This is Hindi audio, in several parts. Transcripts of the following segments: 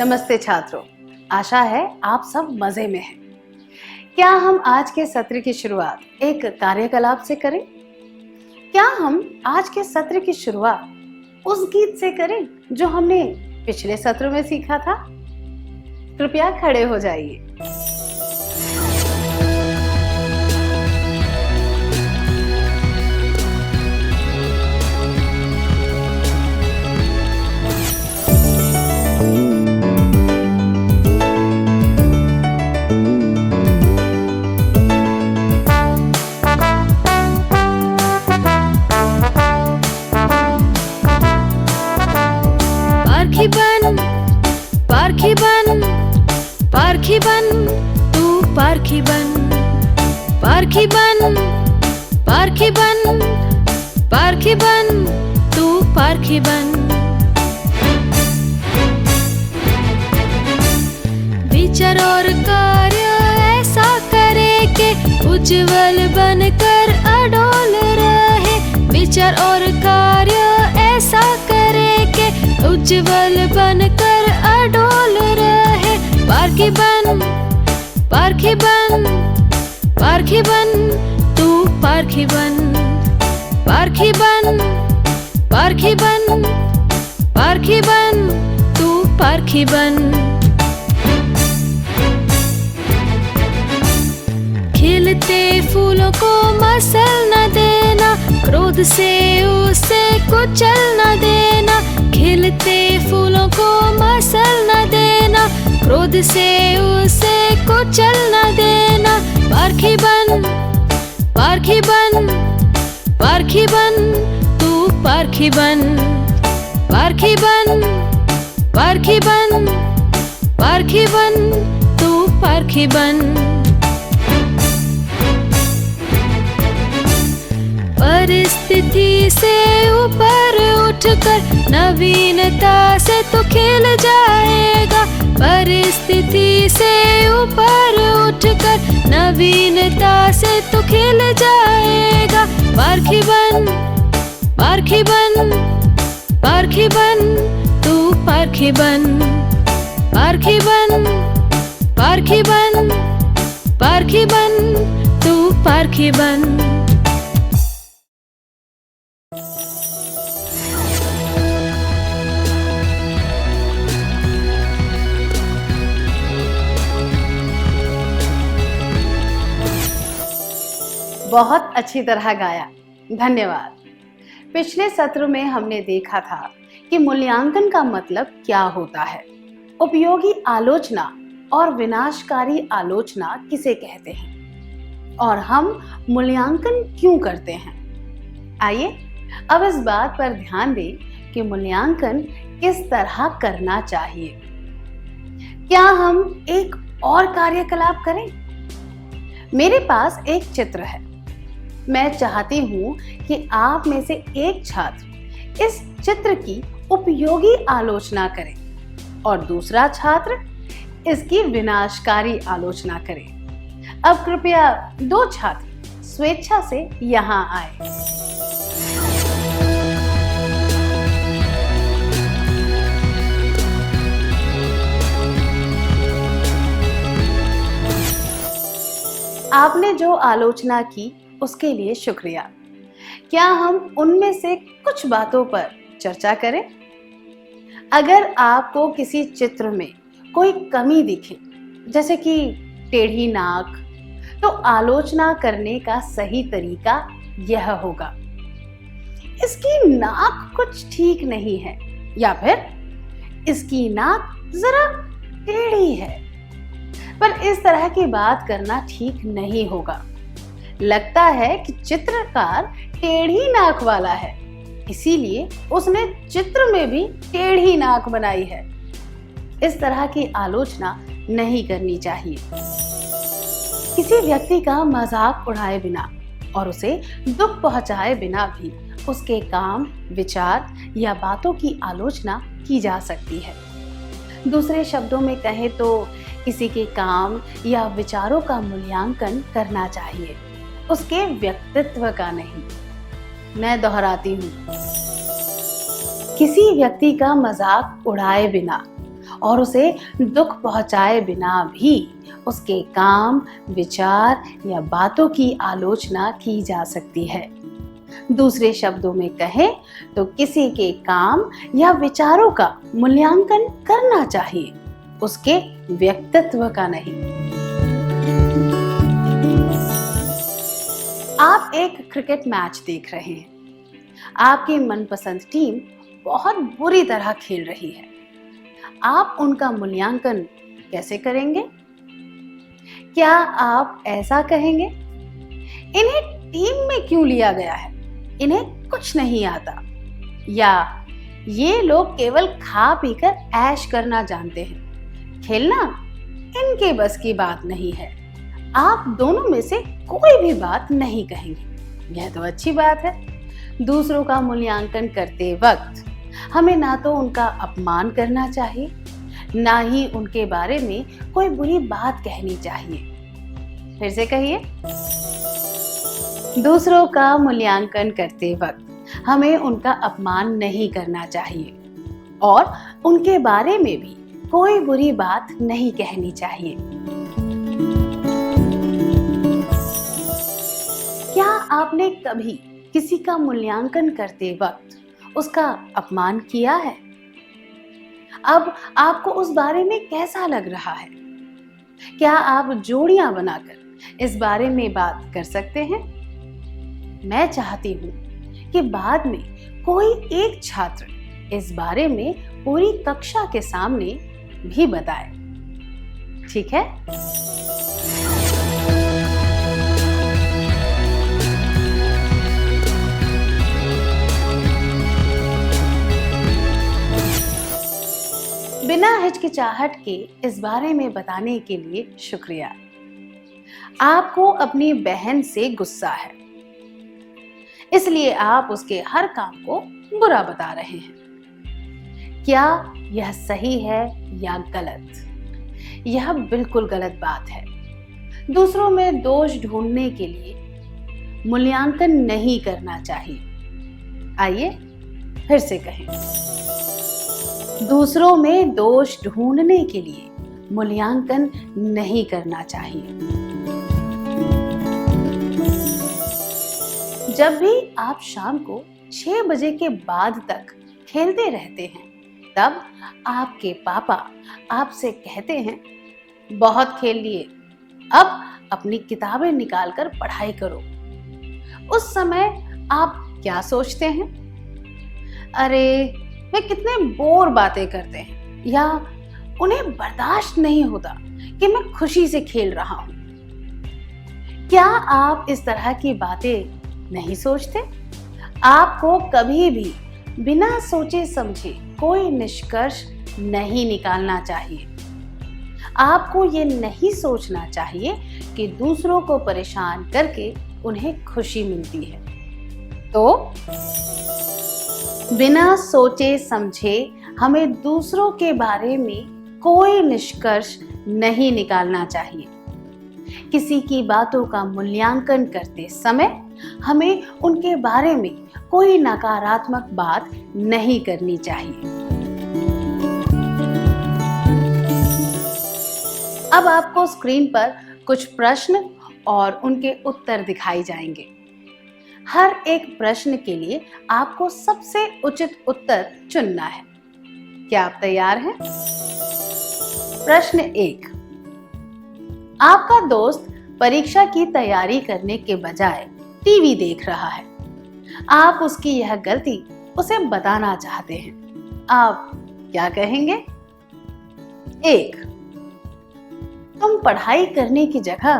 नमस्ते छात्रों, आशा है आप सब मजे में हैं। क्या हम आज के सत्र की शुरुआत एक कार्यकलाप से करें? क्या हम आज के सत्र की शुरुआत उस गीत से करें जो हमने पिछले सत्र में सीखा था? कृपया खड़े हो जाइए। पारखी बन, तू पारखी बन, पारखी बन, पारखी बन, पारखी बन, तू पारखी बन। विचार और कार्य ऐसा करे के उज्जवल बनकर अडोल रहे। विचार और कार्य ऐसा करे के उज्जवल बनकर अडोल रहे। पारखी बन, पारखी बन, पारखी बन, तू पारखी बन, पारखी बन, पारखी बन, पारखी बन, तू पारखी बन। खिलते फूलों को मसल न देना, क्रोध से उसे कुचल न देना। खिलते फूलों को मसल न देना, क्रोध से उसे कुचल न देना। पारखी बन, पारखी बन, पारखी बन, तू पारखी बन, पारखी बन, पारखी बन, पारखी बन, तू पारखी बन। परिस्थिति से ऊपर उठकर नवीनता से तू खिल जाएगा। परिस्थिति से ऊपर उठकर नवीनता से तू खिल जाएगा। पारखी बन, पारखी बन, पारखी बन, तू पारखी बन, पारखी बन, पारखी बन, पारखी बन, तू पारखी बन। बहुत अच्छी तरह गाया, धन्यवाद। पिछले सत्र में हमने देखा था कि मूल्यांकन का मतलब क्या होता है, उपयोगी आलोचना और विनाशकारी आलोचना किसे कहते हैं, और हम मूल्यांकन क्यों करते हैं। आइए अब इस बात पर ध्यान दें कि मूल्यांकन किस तरह करना चाहिए। क्या हम एक और कार्यकलाप करें? मेरे पास एक चित्र है। मैं चाहती हूं कि आप में से एक छात्र इस चित्र की उपयोगी आलोचना करे और दूसरा छात्र इसकी विनाशकारी आलोचना करे। अब कृपया दो छात्र स्वेच्छा से यहाँ आए। आपने जो आलोचना की उसके लिए शुक्रिया। क्या हम उनमें से कुछ बातों पर चर्चा करें? अगर आपको किसी चित्र में कोई कमी दिखे, जैसे कि टेढ़ी नाक, तो आलोचना करने का सही तरीका यह होगा, इसकी नाक कुछ ठीक नहीं है, या फिर इसकी नाक जरा टेढ़ी है। पर इस तरह की बात करना ठीक नहीं होगा। लगता है कि चित्रकार टेढ़ी नाक वाला है, इसीलिए उसने चित्र में भी टेढ़ी नाक बनाई है। इस तरह की आलोचना नहीं करनी चाहिए। किसी व्यक्ति का मजाक उड़ाए बिना और उसे दुख पहुंचाए बिना भी उसके काम, विचार या बातों की आलोचना की जा सकती है। दूसरे शब्दों में कहें तो किसी के काम या विचारों का मूल्यांकन करना चाहिए, उसके व्यक्तित्व का नहीं। मैं दोहराती हूँ, किसी व्यक्ति का मजाक उड़ाए बिना और उसे दुख पहुंचाए बिना भी उसके काम, विचार या बातों की आलोचना की जा सकती है। दूसरे शब्दों में कहें तो किसी के काम या विचारों का मूल्यांकन करना चाहिए, उसके व्यक्तित्व का नहीं। आप एक क्रिकेट मैच देख रहे हैं। आपकी मनपसंद टीम बहुत बुरी तरह खेल रही है। आप उनका मूल्यांकन कैसे करेंगे? क्या आप ऐसा कहेंगे, इन्हें टीम में क्यों लिया गया है, इन्हें कुछ नहीं आता, या ये लोग केवल खा पीकर ऐश करना जानते हैं, खेलना इनके बस की बात नहीं है? आप दोनों में से कोई भी बात नहीं कहेंगे। यह तो अच्छी बात है। दूसरों का मूल्यांकन करते वक्त हमें ना तो उनका अपमान करना चाहिए, ना ही उनके बारे में कोई बुरी बात कहनी चाहिए। फिर से कहिए। दूसरों का मूल्यांकन करते वक्त हमें उनका अपमान नहीं करना चाहिए और उनके बारे में भी कोई बुरी बात नहीं कहनी चाहिए। क्या आपने कभी किसी का मूल्यांकन करते वक्त उसका अपमान किया है? अब आपको उस बारे में कैसा लग रहा है? क्या आप जोड़ियां बनाकर इस बारे में बात कर सकते हैं? मैं चाहती हूं कि बाद में कोई एक छात्र इस बारे में पूरी कक्षा के सामने भी बताए। ठीक है? बिना हिचकिचाहट के इस बारे में बताने के लिए शुक्रिया। आपको अपनी बहन से गुस्सा है, इसलिए आप उसके हर काम को बुरा बता रहे हैं। क्या यह सही है या गलत? यह बिल्कुल गलत बात है। दूसरों में दोष ढूंढने के लिए मूल्यांकन नहीं करना चाहिए। आइए फिर से कहें। दूसरों में दोष ढूंढने के लिए मूल्यांकन नहीं करना चाहिए। जब भी आप शाम को 6 बजे के बाद तक खेलते रहते हैं, तब आपके पापा आपसे कहते हैं, बहुत खेल लिए, अब अपनी किताबें निकालकर पढ़ाई करो। उस समय आप क्या सोचते हैं? अरे वे कितने बोर बातें करते हैं, या उन्हें बर्दाश्त नहीं होता कि मैं खुशी से खेल रहा हूं। क्या आप इस तरह की बातें नहीं सोचते? आपको कभी भी बिना सोचे समझे कोई निष्कर्ष नहीं निकालना चाहिए। आपको ये नहीं सोचना चाहिए कि दूसरों को परेशान करके उन्हें खुशी मिलती है। तो बिना सोचे समझे हमें दूसरों के बारे में कोई निष्कर्ष नहीं निकालना चाहिए। किसी की बातों का मूल्यांकन करते समय हमें उनके बारे में कोई नकारात्मक बात नहीं करनी चाहिए। अब आपको स्क्रीन पर कुछ प्रश्न और उनके उत्तर दिखाई जाएंगे। हर एक प्रश्न के लिए आपको सबसे उचित उत्तर चुनना है। क्या आप तैयार हैं? प्रश्न 1। आपका दोस्त परीक्षा की तैयारी करने के बजाय टीवी देख रहा है। आप उसकी यह गलती उसे बताना चाहते हैं। आप क्या कहेंगे? 1। तुम पढ़ाई करने की जगह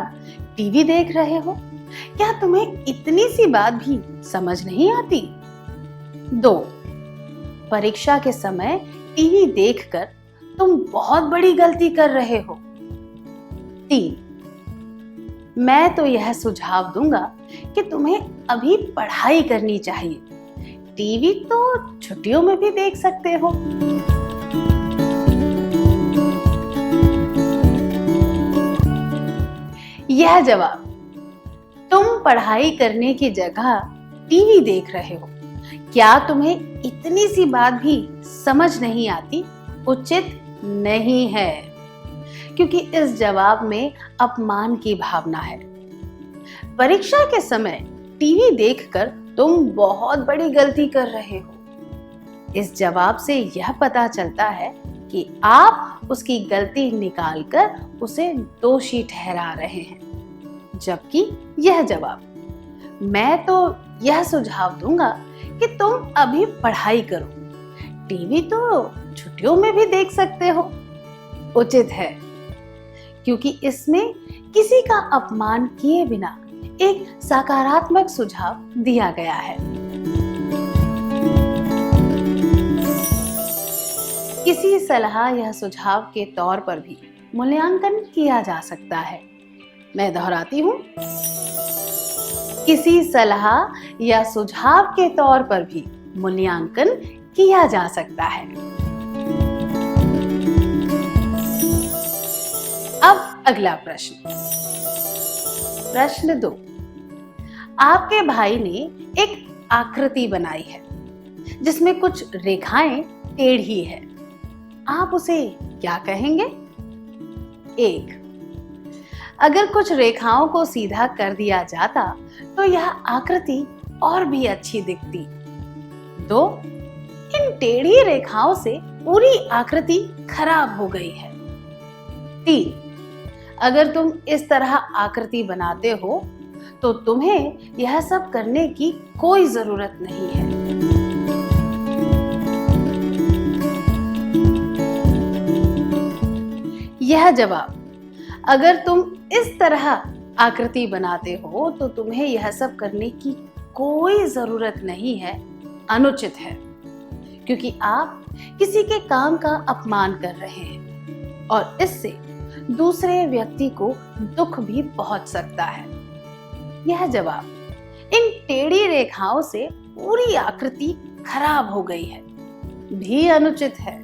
टीवी देख रहे हो, क्या तुम्हें इतनी सी बात भी समझ नहीं आती? 2। परीक्षा के समय टीवी देखकर तुम बहुत बड़ी गलती कर रहे हो। 3। मैं तो यह सुझाव दूंगा कि तुम्हें अभी पढ़ाई करनी चाहिए, टीवी तो छुट्टियों में भी देख सकते हो। यह जवाब, तुम पढ़ाई करने की जगह टीवी देख रहे हो, क्या तुम्हें इतनी सी बात भी समझ नहीं आती, उचित नहीं है, क्योंकि इस जवाब में अपमान की भावना है। परीक्षा के समय टीवी देखकर तुम बहुत बड़ी गलती कर रहे हो। इस जवाब से यह पता चलता है कि आप उसकी गलती निकालकर उसे दोषी ठहरा रहे हैं, जबकि यह जवाब, मैं तो यह सुझाव दूंगा कि तुम अभी पढ़ाई करो, टीवी तो छुट्टियों में भी देख सकते हो, उचित है, क्योंकि इसमें किसी का अपमान किए बिना एक सकारात्मक सुझाव दिया गया है। किसी सलाह या सुझाव के तौर पर भी मूल्यांकन किया जा सकता है। मैं दोहराती हूँ, किसी सलाह या सुझाव के तौर पर भी मूल्यांकन किया जा सकता है। अब अगला प्रश्न, प्रश्न 2। आपके भाई ने एक आकृति बनाई है जिसमें कुछ रेखाएं टेढ़ी है। आप उसे क्या कहेंगे? 1, अगर कुछ रेखाओं को सीधा कर दिया जाता तो यह आकृति और भी अच्छी दिखती। 2, इन टेढ़ी रेखाओं से पूरी आकृति खराब हो गई है। 3, अगर तुम इस तरह आकृति बनाते हो तो तुम्हें यह सब करने की कोई जरूरत नहीं है। यह जवाब, अगर तुम इस तरह आकृति बनाते हो तो तुम्हें यह सब करने की कोई जरूरत नहीं है, अनुचित है, क्योंकि आप किसी के काम का अपमान कर रहे हैं और इससे दूसरे व्यक्ति को दुख भी पहुंच सकता है। यह जवाब, इन टेढ़ी रेखाओं से पूरी आकृति खराब हो गई है, भी अनुचित है,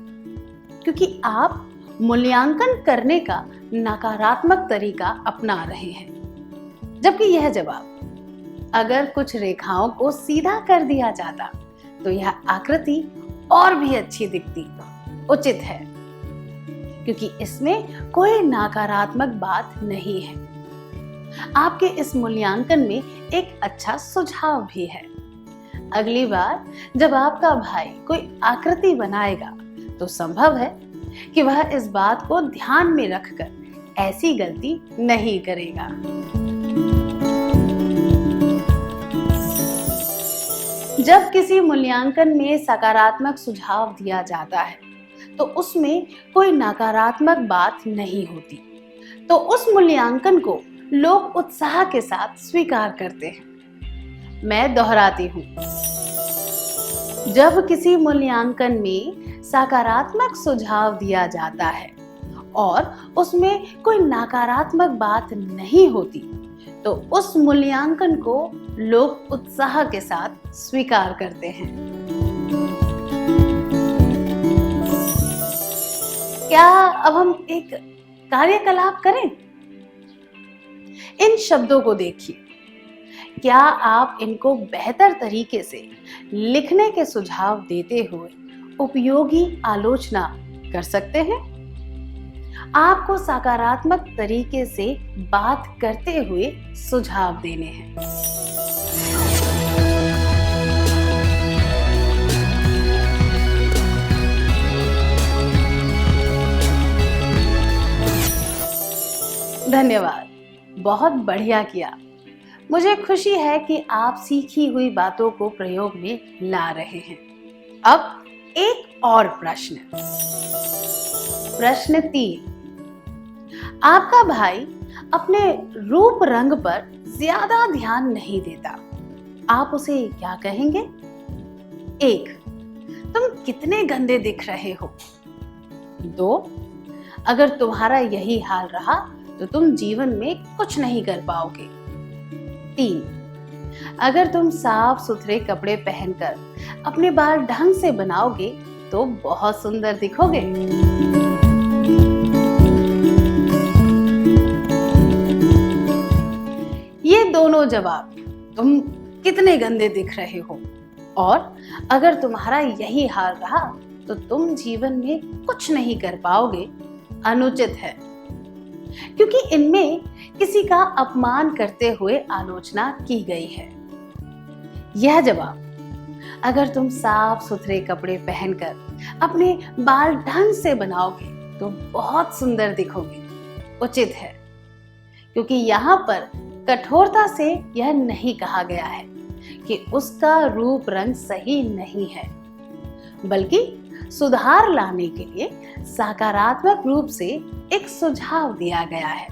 क्योंकि आप मूल्यांकन करने का नकारात्मक तरीका अपना रहे हैं। जबकि यह जवाब, अगर कुछ रेखाओं को सीधा कर दिया जाता तो यह आकृति और भी अच्छी दिखती, उचित है, क्योंकि इसमें कोई नकारात्मक बात नहीं है। आपके इस मूल्यांकन में एक अच्छा सुझाव भी है। अगली बार जब आपका भाई कोई आकृति बनाएगा तो संभव है कि वह इस बात को ध्यान में रखकर ऐसी गलती नहीं करेगा। जब किसी मूल्यांकन में सकारात्मक सुझाव दिया जाता है तो उसमें कोई नकारात्मक बात नहीं होती, तो उस मूल्यांकन को लोग उत्साह के साथ स्वीकार करते हैं। मैं दोहराती हूँ, जब किसी मूल्यांकन में सकारात्मक सुझाव दिया जाता है और उसमें कोई नकारात्मक बात नहीं होती तो उस मूल्यांकन को लोग उत्साह के साथ स्वीकार करते हैं। क्या अब हम एक कार्यकलाप करें? इन शब्दों को देखिए, क्या आप इनको बेहतर तरीके से लिखने के सुझाव देते हुए उपयोगी आलोचना कर सकते हैं? आपको सकारात्मक तरीके से बात करते हुए सुझाव देने हैं। धन्यवाद, बहुत बढ़िया किया। मुझे खुशी है कि आप सीखी हुई बातों को प्रयोग में ला रहे हैं। अब एक और प्रश्न, प्रश्न 3। आपका भाई अपने रूप रंग पर ज्यादा ध्यान नहीं देता। आप उसे क्या कहेंगे? 1, तुम कितने गंदे दिख रहे हो। 2, अगर तुम्हारा यही हाल रहा तो तुम जीवन में कुछ नहीं कर पाओगे। 3, अगर तुम साफ सुथरे कपड़े पहनकर अपने बाल ढंग से बनाओगे तो बहुत सुंदर दिखोगे। ये दोनों जवाब, तुम कितने गंदे दिख रहे हो और अगर तुम्हारा यही हाल रहा तो तुम जीवन में कुछ नहीं कर पाओगे अनुचित है, क्योंकि इनमें किसी का अपमान करते हुए आलोचना की गई है। यह जवाब अगर तुम साफ सुथरे कपड़े पहनकर अपने बाल ढंग से बनाओगे तो बहुत सुंदर दिखोगे उचित है, क्योंकि यहाँ पर कठोरता से यह नहीं कहा गया है कि उसका रूप रंग सही नहीं है, बल्कि सुधार लाने के लिए सकारात्मक रूप से एक सुझाव दिया गया है।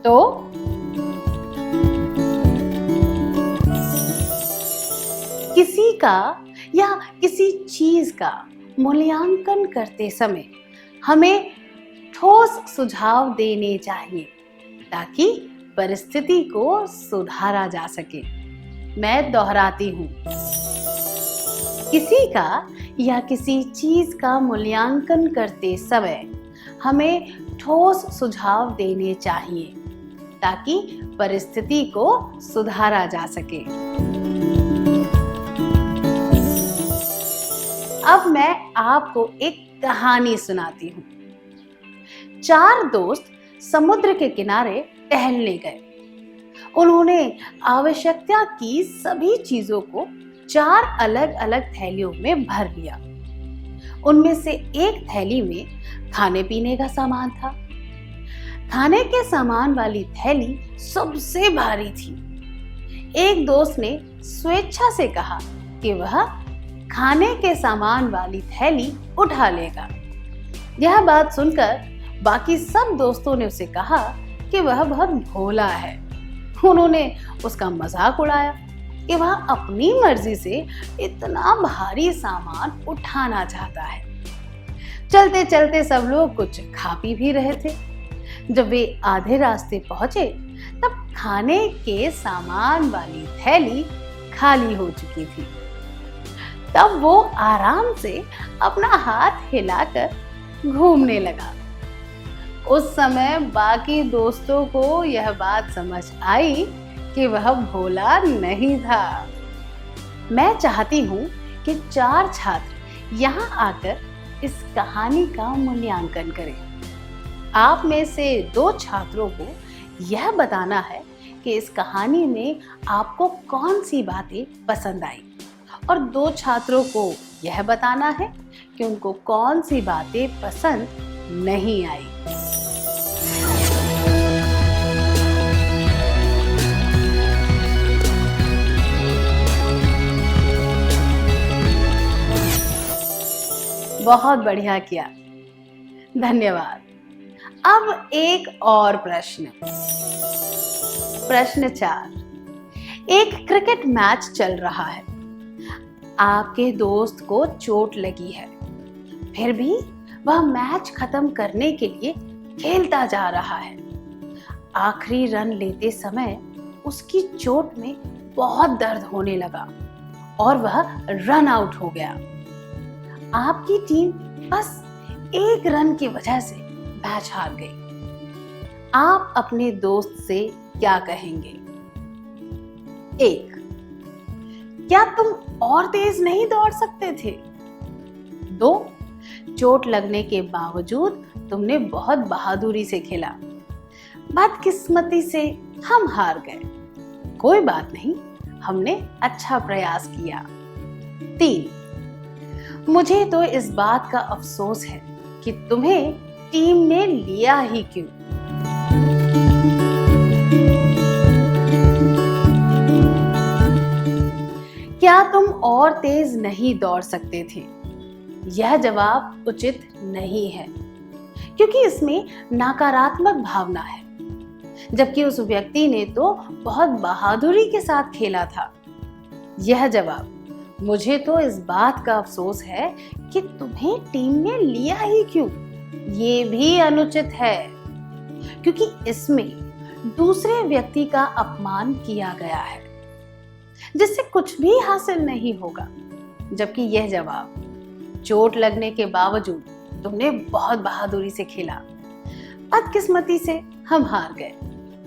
तो किसी का या किसी चीज का मूल्यांकन करते समय हमें ठोस सुझाव देने चाहिए ताकि परिस्थिति को सुधारा जा सके। मैं दोहराती हूँ, किसी का या किसी चीज का मूल्यांकन करते समय हमें ठोस सुझाव देने चाहिए ताकि परिस्थिति को सुधारा जा सके। अब मैं आपको एक कहानी सुनाती हूँ। 4 दोस्त समुद्र के किनारे टहलने गए। उन्होंने आवश्यकता की सभी चीजों को 4 अलग अलग थैलियों में भर लिया। उनमें से एक थैली में खाने पीने का सामान था। खाने के सामान वाली थैली सबसे भारी थी। एक दोस्त ने स्वेच्छा से कहा कि वह खाने के सामान वाली थैली उठा लेगा। यह बात सुनकर बाकी सब दोस्तों ने उसे कहा कि वह बहुत भोला है। उन्होंने उसका मजाक उड़ाया कि वह अपनी मर्जी से इतना भारी सामान उठाना चाहता है। चलते चलते सब लोग कुछ खा पी भी रहे थे। जब वे आधे रास्ते पहुंचे तब खाने के सामान वाली थैली खाली हो चुकी थी। तब वो आराम से अपना हाथ हिलाकर घूमने लगा। उस समय बाकी दोस्तों को यह बात समझ आई कि वह भोला नहीं था। मैं चाहती हूँ कि 4 छात्र यहाँ आकर इस कहानी का मूल्यांकन करें। आप में से 2 छात्रों को यह बताना है कि इस कहानी में आपको कौन सी बातें पसंद आई, और 2 छात्रों को यह बताना है कि उनको कौन सी बातें पसंद नहीं आई। बहुत बढ़िया किया, धन्यवाद। अब एक और प्रश्न। प्रश्न 4। एक क्रिकेट मैच चल रहा है। आपके दोस्त को चोट लगी है, फिर भी वह मैच खत्म करने के लिए खेलता जा रहा है। आखिरी रन लेते समय उसकी चोट में बहुत दर्द होने लगा और वह रन आउट हो गया। आपकी टीम बस 1 रन की वजह से मैच हार गई। आप अपने दोस्त से क्या कहेंगे? 1, क्या तुम और तेज नहीं दौड़ सकते थे? 2, चोट लगने के बावजूद तुमने बहुत बहादुरी से खेला। बदकिस्मती से हम हार गए। कोई बात नहीं, हमने अच्छा प्रयास किया। 3, मुझे तो इस बात का अफसोस है कि तुम्हें टीम में लिया ही क्यों। क्या तुम और तेज नहीं दौड़ सकते थे? यह जवाब उचित नहीं है, क्योंकि इसमें नकारात्मक भावना है, जबकि उस व्यक्ति ने तो बहुत बहादुरी के साथ खेला था। यह जवाब, मुझे तो इस बात का अफसोस है कि तुम्हें टीम में लिया ही क्यों, ये भी अनुचित है, क्योंकि इसमें दूसरे व्यक्ति का अपमान किया गया है, जिससे कुछ भी हासिल नहीं होगा। जबकि यह जवाब, चोट लगने के बावजूद तुमने बहुत बहादुरी से खेला, बदकिस्मती से हम हार गए।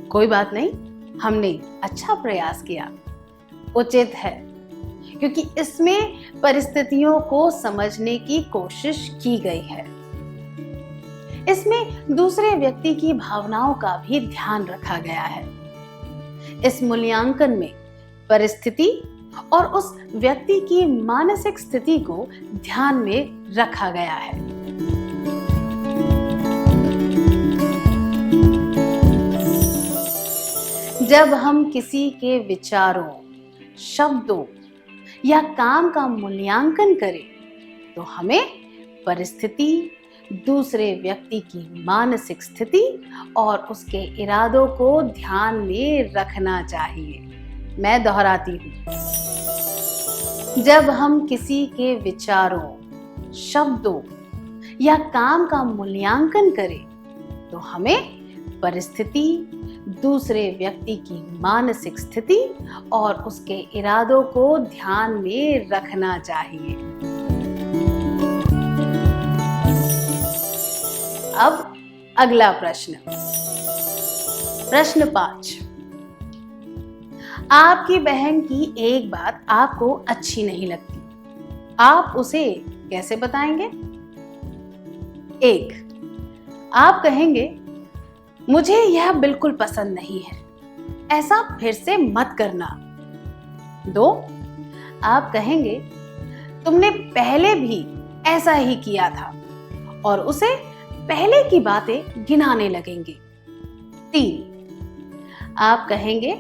कोई बात नहीं, हमने अच्छा प्रयास किया, उचित है, क्योंकि इसमें परिस्थितियों को समझने की कोशिश की गई है। इसमें दूसरे व्यक्ति की भावनाओं का भी ध्यान रखा गया है। इस मूल्यांकन में परिस्थिति और उस व्यक्ति की मानसिक स्थिति को ध्यान में रखा गया है। जब हम किसी के विचारों, शब्दों या काम का मूल्यांकन करें तो हमें परिस्थिति, दूसरे व्यक्ति की मानसिक स्थिति और उसके इरादों को ध्यान में रखना चाहिए। मैं दोहराती हूँ, जब हम किसी के विचारों, शब्दों या काम का मूल्यांकन करें तो हमें परिस्थिति, दूसरे व्यक्ति की मानसिक स्थिति और उसके इरादों को ध्यान में रखना चाहिए। अब अगला प्रश्न, प्रश्न 5। आपकी बहन की एक बात आपको अच्छी नहीं लगती, आप उसे कैसे बताएंगे? 1, आप कहेंगे, मुझे यह बिल्कुल पसंद नहीं है, ऐसा फिर से मत करना। 2, आप कहेंगे, तुमने पहले भी ऐसा ही किया था, और उसे पहले की बातें गिनाने लगेंगे। 3, आप कहेंगे,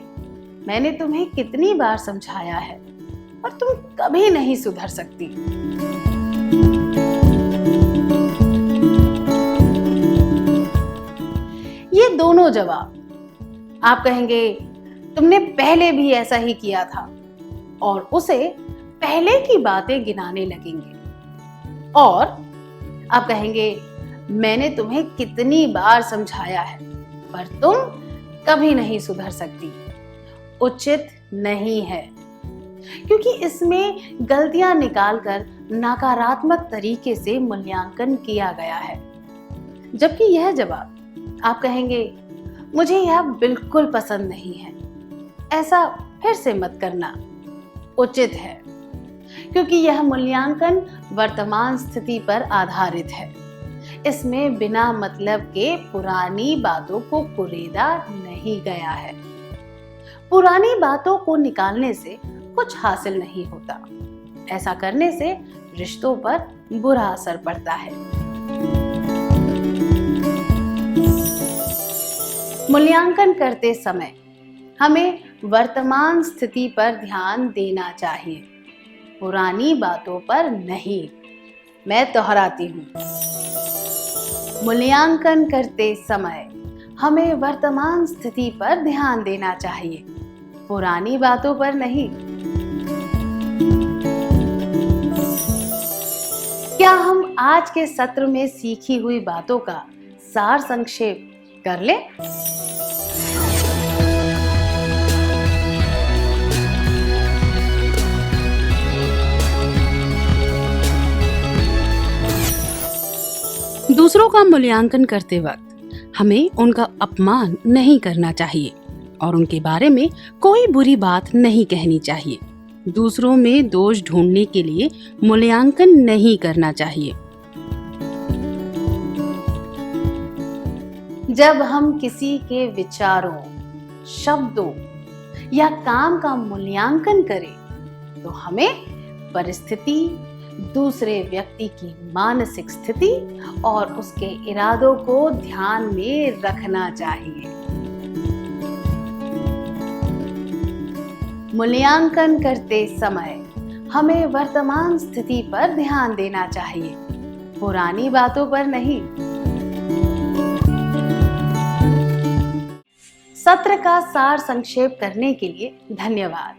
मैंने तुम्हें कितनी बार समझाया है और तुम कभी नहीं सुधर सकती। ये दोनों जवाब, आप कहेंगे तुमने पहले भी ऐसा ही किया था, और उसे पहले की बातें गिनाने लगेंगे। और आप कहेंगे, मैंने तुम्हें कितनी बार समझाया है पर तुम कभी नहीं सुधर सकती। उचित नहीं है, क्योंकि इसमें गलतियां निकालकर नकारात्मक तरीके से मूल्यांकन किया गया है। जबकि यह जवाब, आप कहेंगे, मुझे यह बिल्कुल पसंद नहीं है, ऐसा फिर से मत करना, उचित है, क्योंकि यह मूल्यांकन वर्तमान स्थिति पर आधारित है। इसमें बिना मतलब के पुरानी बातों को कुरेदा नहीं गया है। पुरानी बातों को निकालने से कुछ हासिल नहीं होता। ऐसा करने से रिश्तों पर बुरा असर पड़ता है। मूल्यांकन करते समय हमें वर्तमान स्थिति पर ध्यान देना चाहिए, पुरानी बातों पर नहीं। मैं दोहराती हूँ, मूल्यांकन करते समय हमें वर्तमान स्थिति पर ध्यान देना चाहिए, पुरानी बातों पर नहीं। क्या हम आज के सत्र में सीखी हुई बातों का सार संक्षेप कर लें? दूसरों का मूल्यांकन करते वक्त हमें उनका अपमान नहीं करना चाहिए और उनके बारे में कोई बुरी बात नहीं कहनी चाहिए। दूसरों में दोष ढूंढने के लिए मूल्यांकन नहीं करना चाहिए। जब हम किसी के विचारों, शब्दों या काम का मूल्यांकन करें तो हमें परिस्थिति, दूसरे व्यक्ति की मानसिक स्थिति और उसके इरादों को ध्यान में रखना चाहिए। मूल्यांकन करते समय हमें वर्तमान स्थिति पर ध्यान देना चाहिए, पुरानी बातों पर नहीं। सत्र का सार संक्षेप करने के लिए धन्यवाद।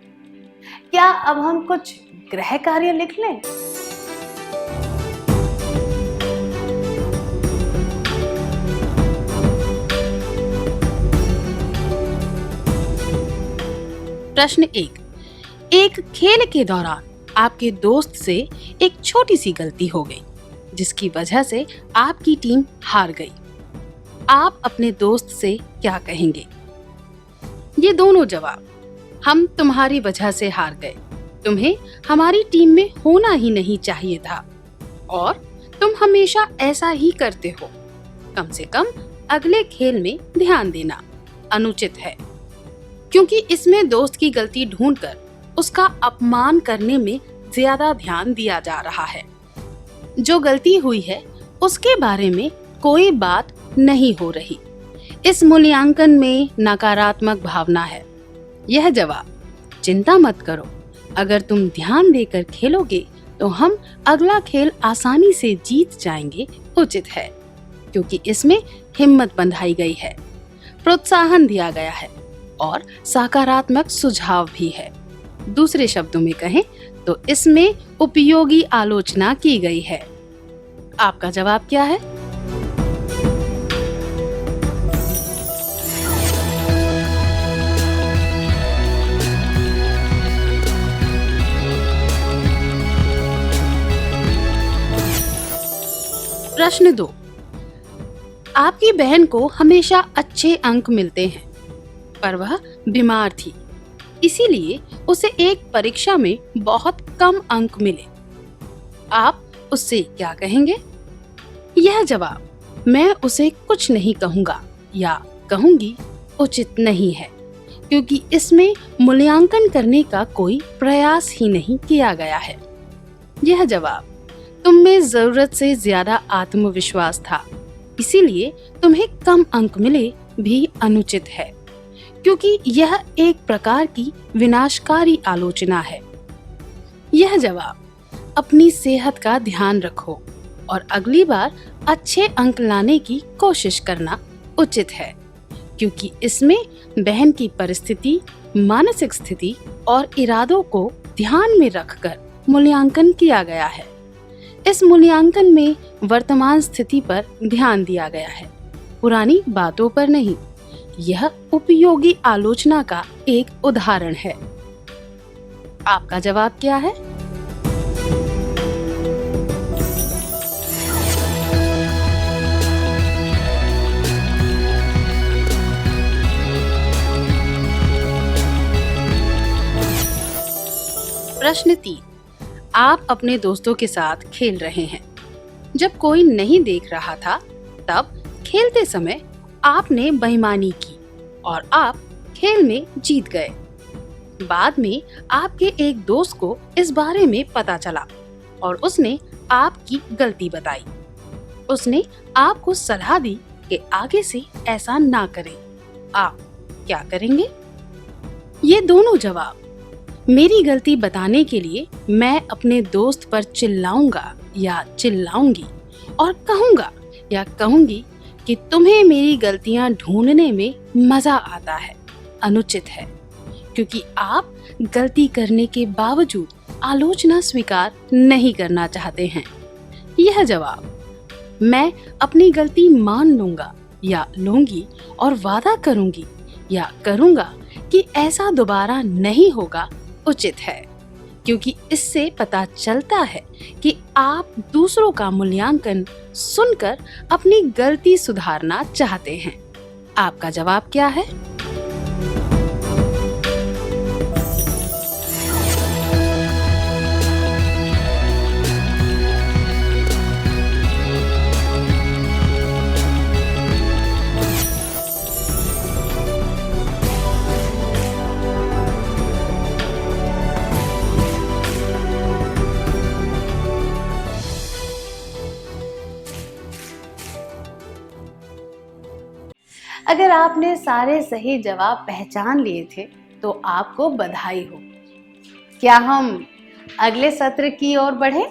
क्या अब हम कुछ गृह कार्य लिख लें? प्रश्न 1। एक खेल के दौरान आपके दोस्त से एक छोटी सी गलती हो गई, जिसकी वजह से आपकी टीम हार गई। आप अपने दोस्त से क्या कहेंगे? ये दोनों जवाब, हम तुम्हारी वजह से हार गए, तुम्हें हमारी टीम में होना ही नहीं चाहिए था और तुम हमेशा ऐसा ही करते हो। कम से कम अगले खेल में ध्यान देना अनुचित है, क्योंकि इसमें दोस्त की गलती ढूंढकर उसका अपमान करने में ज्यादा ध्यान दिया जा रहा है। जो गलती हुई है उसके बारे में कोई बात नहीं हो रही। इस मूल्यांकन में नकारात्मक भावना है। यह जवाब, चिंता मत करो, अगर तुम ध्यान देकर खेलोगे तो हम अगला खेल आसानी से जीत जाएंगे, उचित है, क्योंकि इसमें हिम्मत बंधाई गई है, प्रोत्साहन दिया गया है और सकारात्मक सुझाव भी है। दूसरे शब्दों में कहें तो इसमें उपयोगी आलोचना की गई है। आपका जवाब क्या है? प्रश्न 2। आपकी बहन को हमेशा अच्छे अंक मिलते हैं, पर वह बीमार थी, इसीलिए उसे एक परीक्षा में बहुत कम अंक मिले। आप उससे क्या कहेंगे? यह जवाब, मैं उसे कुछ नहीं कहूँगा या कहूँगी, उचित नहीं है, क्योंकि इसमें मूल्यांकन करने का कोई प्रयास ही नहीं किया गया है। यह जवाब, तुम में जरूरत से ज्यादा आत्मविश्वास था, इसीलिए तुम्हें कम अंक मिले, भी अनुचित है, क्योंकि यह एक प्रकार की विनाशकारी आलोचना है। यह जवाब, अपनी सेहत का ध्यान रखो और अगली बार अच्छे अंक लाने की कोशिश करना, उचित है, क्योंकि इसमें बहन की परिस्थिति, मानसिक स्थिति और इरादों को ध्यान में रखकर मूल्यांकन किया गया है। इस मूल्यांकन में वर्तमान स्थिति पर ध्यान दिया गया है, पुरानी बातों पर नहीं। यह उपयोगी आलोचना का एक उदाहरण है। आपका जवाब क्या है? प्रश्न 3। आप अपने दोस्तों के साथ खेल रहे हैं। जब कोई नहीं देख रहा था, तब खेलते समय आपने बेईमानी की और आप खेल में जीत गए। बाद में आपके एक दोस्त को इस बारे में पता चला और उसने आपकी गलती बताई। उसने आपको सलाह दी कि आगे से ऐसा ना करें। आप क्या करेंगे? ये दोनों जवाब, मेरी गलती बताने के लिए मैं अपने दोस्त पर चिल्लाऊंगा या चिल्लाऊंगी और कहूंगा या कहूंगी कि तुम्हें मेरी गलतियां ढूंढने में मजा आता है, अनुचित है, क्योंकि आप गलती करने के बावजूद आलोचना स्वीकार नहीं करना चाहते हैं। यह जवाब, मैं अपनी गलती मान लूंगा या लूंगी और वादा करूंगी या करूंगा कि ऐसा दोबारा नहीं होगा, उचित है, क्योंकि इससे पता चलता है कि आप दूसरों का मूल्यांकन सुनकर अपनी गलती सुधारना चाहते हैं। आपका जवाब क्या है? अगर आपने सारे सही जवाब पहचान लिए थे तो आपको बधाई हो। क्या हम अगले सत्र की ओर बढ़े?